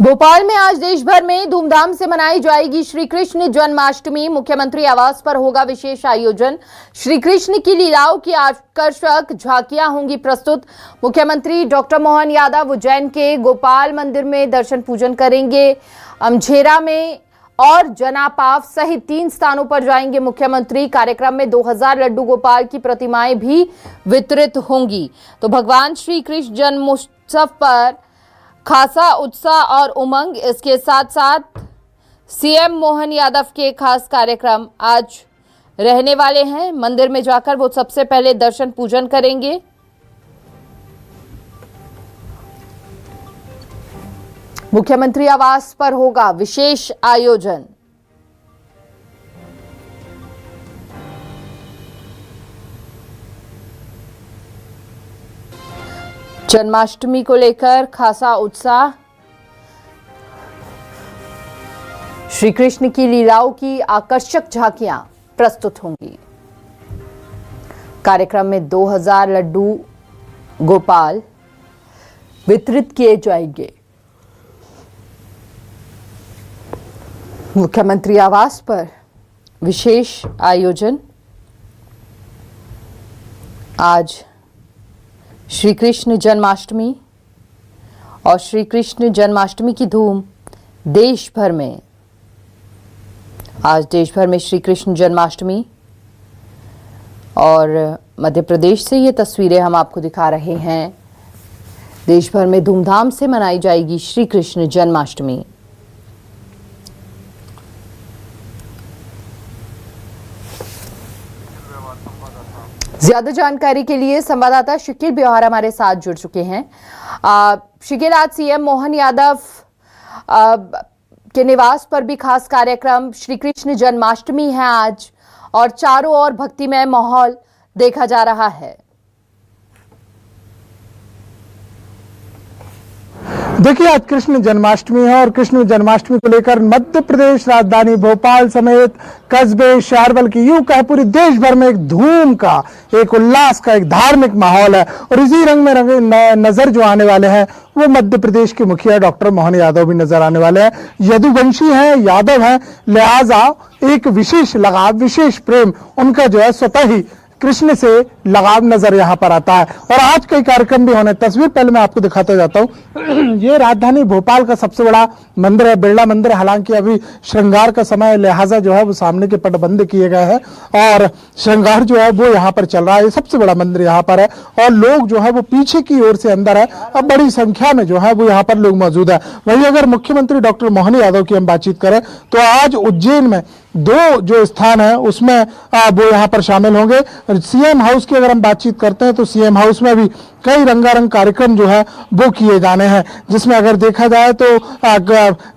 भोपाल में आज देश भर में धूमधाम से मनाई जाएगी श्री कृष्ण जन्माष्टमी। मुख्यमंत्री आवास पर होगा विशेष आयोजन। श्री कृष्ण की लीलाओं की आकर्षक झांकियां होंगी प्रस्तुत। मुख्यमंत्री डॉक्टर मोहन यादव उज्जैन के गोपाल मंदिर में दर्शन पूजन करेंगे। अमझेरा में और जनापाव सहित 3 स्थानों पर जाएंगे मुख्यमंत्री। कार्यक्रम में 2000 लड्डू गोपाल की प्रतिमाएं भी वितरित होंगी। तो भगवान श्री कृष्ण जन्मोत्सव पर खासा उत्साह और उमंग। इसके साथ साथ सीएम मोहन यादव के खास कार्यक्रम आज रहने वाले हैं। मंदिर में जाकर वो सबसे पहले दर्शन पूजन करेंगे। मुख्यमंत्री आवास पर होगा विशेष आयोजन। जन्माष्टमी को लेकर खासा उत्साह। श्री कृष्ण की लीलाओं की आकर्षक झांकियां प्रस्तुत होंगी। कार्यक्रम में 2000 लड्डू गोपाल वितरित किए जाएंगे। मुख्यमंत्री आवास पर विशेष आयोजन। आज श्री कृष्ण जन्माष्टमी और श्री कृष्ण जन्माष्टमी की धूम देश भर में। आज देश भर में श्री कृष्ण जन्माष्टमी और मध्य प्रदेश से ये तस्वीरें हम आपको दिखा रहे हैं। देश भर में धूमधाम से मनाई जाएगी श्री कृष्ण जन्माष्टमी। ज्यादा जानकारी के लिए संवाददाता शकील बिहार हमारे साथ जुड़ चुके हैं। शकील, आज सीएम मोहन यादव के निवास पर भी खास कार्यक्रम। श्री कृष्ण जन्माष्टमी है आज और चारों ओर भक्तिमय माहौल देखा जा रहा है। देखिए, आज कृष्ण जन्माष्टमी है और कृष्ण जन्माष्टमी को लेकर मध्य प्रदेश राजधानी भोपाल समेत कस्बे, शहर, बल्कि यूं कहे पूरी देश भर में एक धूम का, एक उल्लास का, एक धार्मिक माहौल है। और इसी रंग में रंगे नजर जो आने वाले हैं वो मध्य प्रदेश के मुखिया डॉक्टर मोहन यादव भी नजर आने वाले हैं। यदुवंशी हैं, यादव हैं, लिहाजा एक विशेष लगाव, विशेष प्रेम उनका जो है स्वतः ही कृष्ण से लगाव नजर यहाँ पर आता है। और आज कई कार्यक्रम भी होने। तस्वीर पहले मैं आपको दिखाता जाता हूँ। ये राजधानी भोपाल का सबसे बड़ा मंदिर है, बिरला मंदिर। हालांकि अभी श्रृंगार का समय, लिहाजा जो है वो सामने के पट बंद किए गए हैं और श्रृंगार जो है वो यहाँ पर चल रहा है। ये सबसे बड़ा मंदिर यहाँ पर है और लोग जो है वो पीछे की ओर से अंदर है। अब बड़ी संख्या में जो है वो यहाँ पर लोग मौजूद है। वहीं अगर मुख्यमंत्री डॉक्टर मोहन यादव की हम बातचीत करें तो आज उज्जैन में 2 जो स्थान है उसमें वो यहाँ पर शामिल होंगे। सीएम हाउस की अगर हम बातचीत करते हैं तो सीएम हाउस में भी कई रंगारंग कार्यक्रम जो है वो किए जाने हैं, जिसमें अगर देखा जाए तो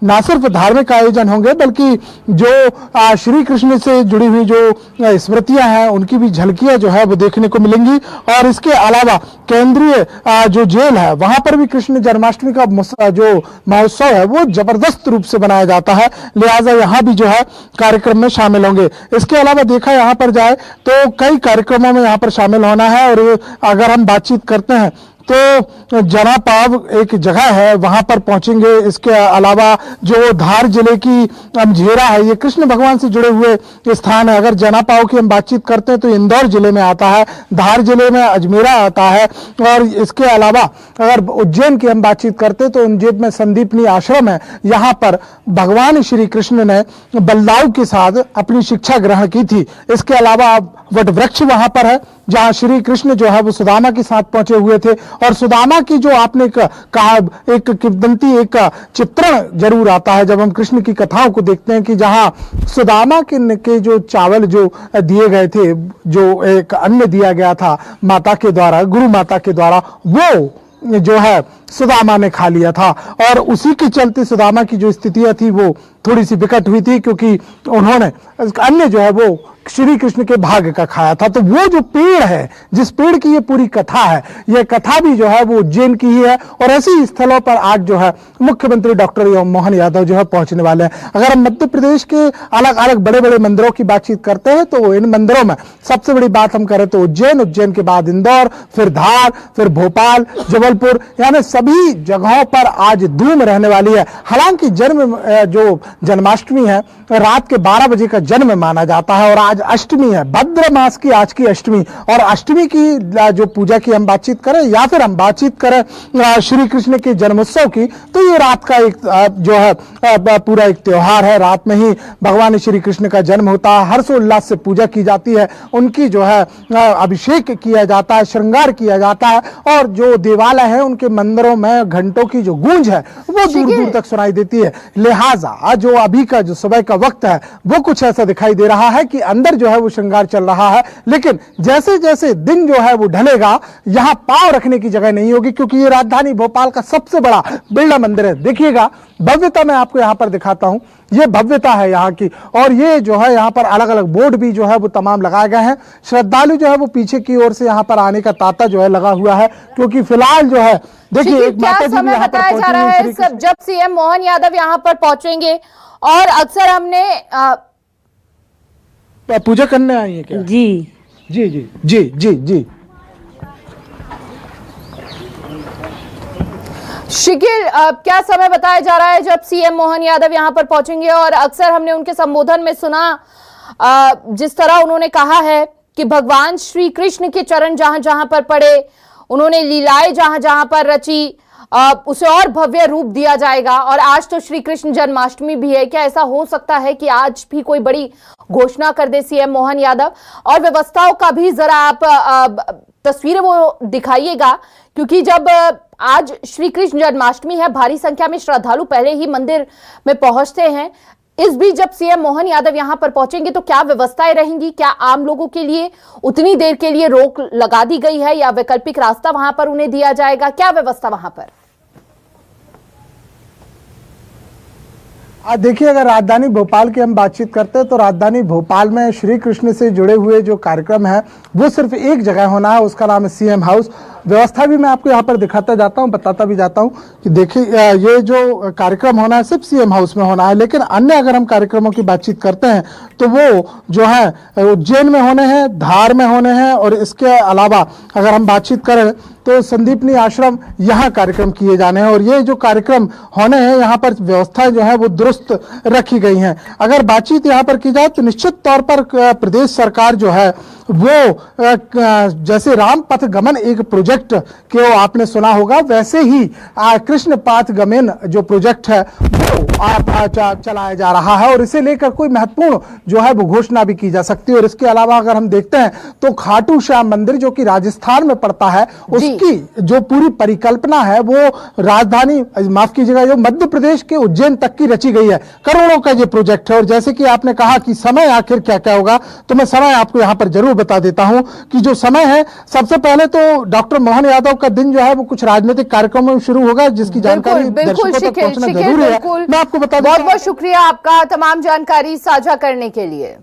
ना सिर्फ धार्मिक आयोजन होंगे बल्कि जो श्री कृष्ण से जुड़ी हुई जो स्मृतियां हैं उनकी भी झलकियां जो है वो देखने को मिलेंगी। और इसके अलावा केंद्रीय जो जेल है वहां पर भी कृष्ण जन्माष्टमी का जो महोत्सव है वो जबरदस्त रूप से बनाया जाता है, लिहाजा यहाँ भी जो है कार्यक्रम में शामिल होंगे। इसके अलावा देखा यहाँ पर जाए तो कई कार्यक्रमों में यहाँ पर शामिल होना है। और अगर हम बातचीत करते हैं तो जनापाव एक जगह है, वहां पर पहुंचेंगे। इसके अलावा जो धार जिले की अमझेरा है, ये कृष्ण भगवान से जुड़े हुए स्थान है। अगर जनापाव की हम बातचीत करते हैं तो इंदौर जिले में आता है, धार जिले में अजमेरा आता है। और इसके अलावा अगर उज्जैन की हम बातचीत करते हैं तो उज्जैन में संदीपनी आश्रम है। यहाँ पर भगवान श्री कृष्ण ने बलदाऊ के साथ अपनी शिक्षा ग्रहण की थी। इसके अलावा वट वृक्ष वहां पर है जहां श्री कृष्ण जो है वो सुदामा के साथ पहुंचे हुए थे। और सुदामा की जो आपने कहा, एक किंवदंती, एक चित्रण जरूर आता है जब हम कृष्ण की कथाओं को देखते हैं कि जहां सुदामा के जो चावल जो दिए गए थे, जो एक अन्न दिया गया था माता के द्वारा, गुरु माता के द्वारा, वो जो है सुदामा ने खा लिया था। और उसी के चलते सुदामा की जो स्थितियां थी वो थोड़ी सी विकट हुई थी, क्योंकि उन्होंने अन्य जो है वो श्री कृष्ण के भाग्य का खाया था। तो वो जो पेड़ है, जिस पेड़ की ये पूरी कथा है, ये कथा भी जो है वो उज्जैन की ही है। और ऐसी स्थलों पर आज जो है मुख्यमंत्री डॉक्टर मोहन यादव जो है पहुंचने वाले हैं। अगर हम मध्य प्रदेश के अलग अलग बड़े बड़े मंदिरों की बातचीत करते हैं तो इन मंदिरों में सबसे बड़ी बात हम करें तो उज्जैन के बाद इंदौर, फिर धार, फिर भोपाल, जबलपुर, यानी सभी जगहों पर आज धूम रहने वाली है। हालांकि जो जन्माष्टमी है रात के 12 बजे का जन्म माना जाता है और आज अष्टमी है, भद्र मास की आज की अष्टमी। और अष्टमी की जो पूजा की हम बातचीत करें या फिर हम बातचीत करें श्री कृष्ण के जन्मोत्सव की, तो ये रात का एक जो है पूरा एक त्योहार है। रात में ही भगवान श्री कृष्ण का जन्म होता है, हर्षोल्लास से पूजा की जाती है, उनकी जो है अभिषेक किया जाता है, श्रृंगार किया जाता है। और जो देवालय है उनके मंदिरों में घंटों की जो गूंज है वो दूर दूर तक सुनाई देती है। लिहाजा जो अभी का जो सुबह का वक्त है वो कुछ ऐसा दिखाई दे रहा है कि अंदर जो है वो श्रृंगार चल रहा है, लेकिन जैसे जैसे दिन जो है वो ढलेगा यहां पांव रखने की जगह नहीं होगी, क्योंकि ये राजधानी भोपाल का सबसे बड़ा बिरला मंदिर है। देखिएगा भव्यता मैं आपको यहां पर दिखाता हूं, ये भव्यता है यहाँ की। और ये जो है यहाँ पर अलग अलग बोर्ड भी जो है वो तमाम लगाए गए हैं। श्रद्धालु जो है वो पीछे की ओर से यहाँ पर आने का तांता जो है लगा हुआ है, क्योंकि फिलहाल जो है देखिए एक क्या माता जी समय यहाँ पर बताया जा रहा है सब जब सीएम मोहन यादव यहाँ पर पहुंचेंगे? और अक्सर हमने पूजा करने आई है क्या? जी जी जी जी जी जी शिकिल, क्या समय बताया जा रहा है जब सीएम मोहन यादव यहां पर पहुंचेंगे? और अक्सर हमने उनके संबोधन में सुना जिस तरह उन्होंने कहा है कि भगवान श्री कृष्ण के चरण जहां जहां पर पड़े, उन्होंने लीलाएं जहां जहां पर रची, उसे और भव्य रूप दिया जाएगा। और आज तो श्री कृष्ण जन्माष्टमी भी है, क्या ऐसा हो सकता है कि आज भी कोई बड़ी घोषणा कर दे सीएम मोहन यादव? और व्यवस्थाओं का भी जरा आप तस्वीरें वो दिखाइएगा, क्योंकि जब आज श्री कृष्ण जन्माष्टमी है, भारी संख्या में श्रद्धालु पहले ही मंदिर में पहुंचते हैं। इस बीच जब सीएम मोहन यादव यहां पर पहुंचेंगे तो क्या व्यवस्थाएं रहेंगी? क्या आम लोगों के लिए उतनी देर के लिए रोक लगा दी गई है या वैकल्पिक रास्ता वहां पर उन्हें दिया जाएगा? क्या व्यवस्था वहां पर? देखिए, अगर राजधानी भोपाल की हम बातचीत करते हैं तो राजधानी भोपाल में श्री कृष्ण से जुड़े हुए जो कार्यक्रम है वो सिर्फ एक जगह होना है, उसका नाम है सीएम हाउस। व्यवस्था भी मैं आपको यहाँ पर दिखाता जाता हूँ, बताता भी जाता हूँ कि देखिए ये जो कार्यक्रम होना है सिर्फ सीएम हाउस में होना है। लेकिन अन्य अगर हम कार्यक्रमों की बातचीत करते हैं तो वो जो है उज्जैन में होने हैं, धार में होने हैं, और इसके अलावा अगर हम बातचीत करें तो संदीपनी आश्रम यहाँ कार्यक्रम किए जाने हैं। और ये जो कार्यक्रम होने हैं यहाँ पर व्यवस्थाएं जो है वो दुरुस्त रखी गई हैं। अगर बातचीत यहाँ पर की जाए तो निश्चित तौर पर प्रदेश सरकार जो है वो जैसे राम पथ गमन एक प्रोजेक्ट के आपने सुना होगा, वैसे ही कृष्ण पाथ गमन जो प्रोजेक्ट है वो चलाया जा रहा है। और इसे लेकर कोई महत्वपूर्ण जो है वो घोषणा भी की जा सकती है। और इसके अलावा अगर हम देखते हैं तो खाटू श्याम मंदिर जो कि राजस्थान में पड़ता है, उसकी जो पूरी परिकल्पना है वो राजधानी माफ कीजिएगा जो मध्य प्रदेश के उज्जैन तक की रची गई है। करोड़ों का ये प्रोजेक्ट है। और जैसे कि आपने कहा कि समय आखिर क्या क्या होगा, तो मैं समय आपको यहाँ पर जरूर बता देता हूं कि जो समय है, सबसे पहले तो डॉक्टर मोहन यादव का दिन जो है वो कुछ राजनीतिक कार्यक्रमों में शुरू होगा, जिसकी जानकारी दर्शकों तक पहुंचना जरूरी है। मैं आपको बता दूं। बहुत बहुत शुक्रिया आपका तमाम जानकारी साझा करने के लिए।